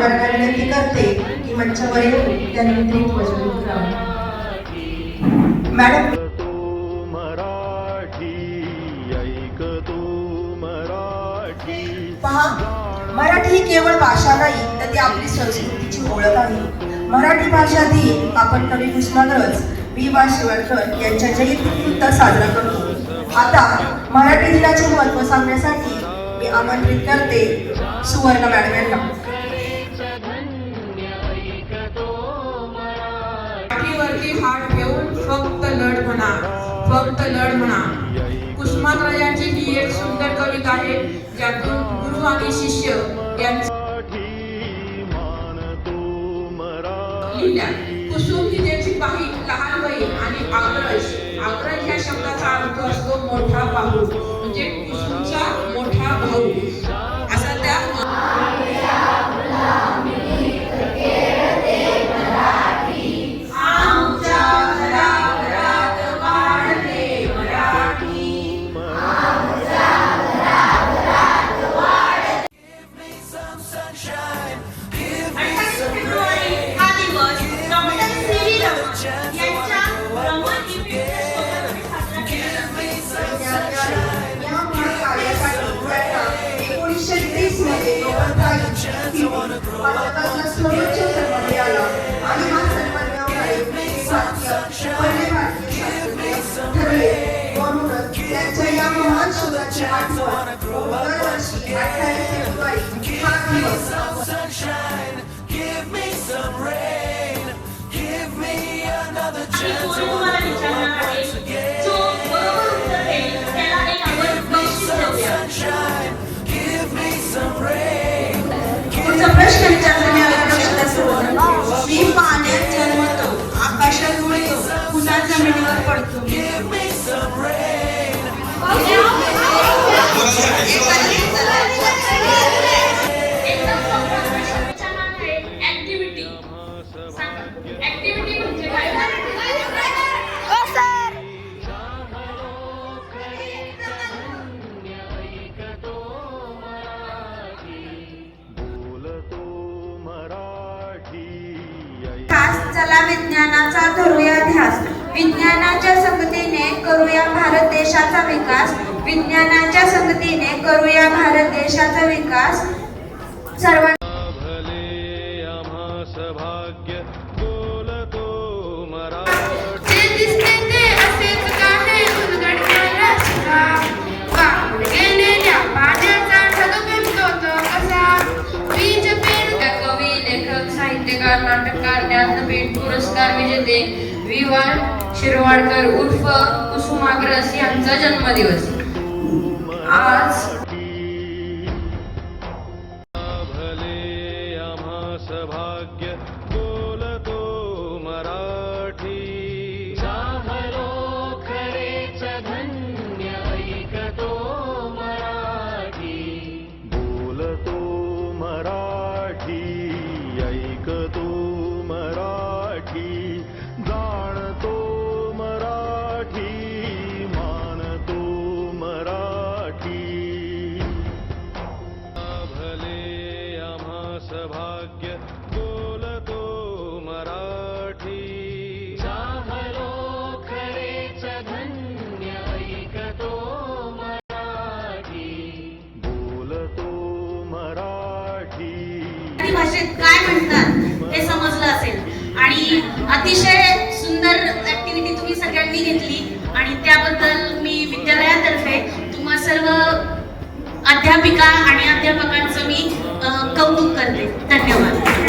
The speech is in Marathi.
वर्गाला विनंती करते की मंचावर येऊन त्यांनी वचन करावे. मॅडम. पहा, मराठी ही केवळ भाषा नाही तर ती आपली संस्कृतीची ओळख आहे. मराठी भाषा दिन आपण कवी कुसुमाग्रज वि.वा. शिरवाडकर यांच्या जयंतीनिमित्त साजरा करतो. आता मराठी दिनाचे महत्त्व सांगण्यासाठी मी आमंत्रित करते सुवर्ण मॅडम यांना. मराठीवरती हात ठेवून फक्त लढ म्हणा, फक्त लढ म्हणा. कुसुमाग्रजांची ही एक सुंदर कविता आहे ज्यातून गुरु आणि शिष्य यांचा लिहिल्या. कुसुम ही त्याची लहान बहीण आणि आग्रज या शब्दाचा अर्थ असतो मोठा भाऊ, म्हणजे कुसुमचा मोठा भाऊ असा त्या. प्रश्न विचारताना मी पाण्यात जन्मतो, आकाशात उडतो, पुन्हा जमिनीवर पडतो. चला विज्ञानाचा धरूया ध्यास, विज्ञानाच्या संगतीने करूया भारत देशाचा विकास, विज्ञानाच्या संगतीने करूया भारत देशाचा विकास. सर्वांना नाटककार ज्ञानपीठ पुरस्कार विजेते वि.वा. शिरवाडकर उर्फ कुसुमाग्रज यांचा जन्मदिवस. आज भाषेत काय म्हणतात हे समजलं असेल आणि अतिशय सुंदर ऍक्टिव्हिटी तुम्ही सगळ्यांनी घेतली आणि त्याबद्दल मी विद्यालयातर्फे तुम्हा सर्व अध्यापिका आणि अध्यापकांचं मी कौतुक करते. धन्यवाद.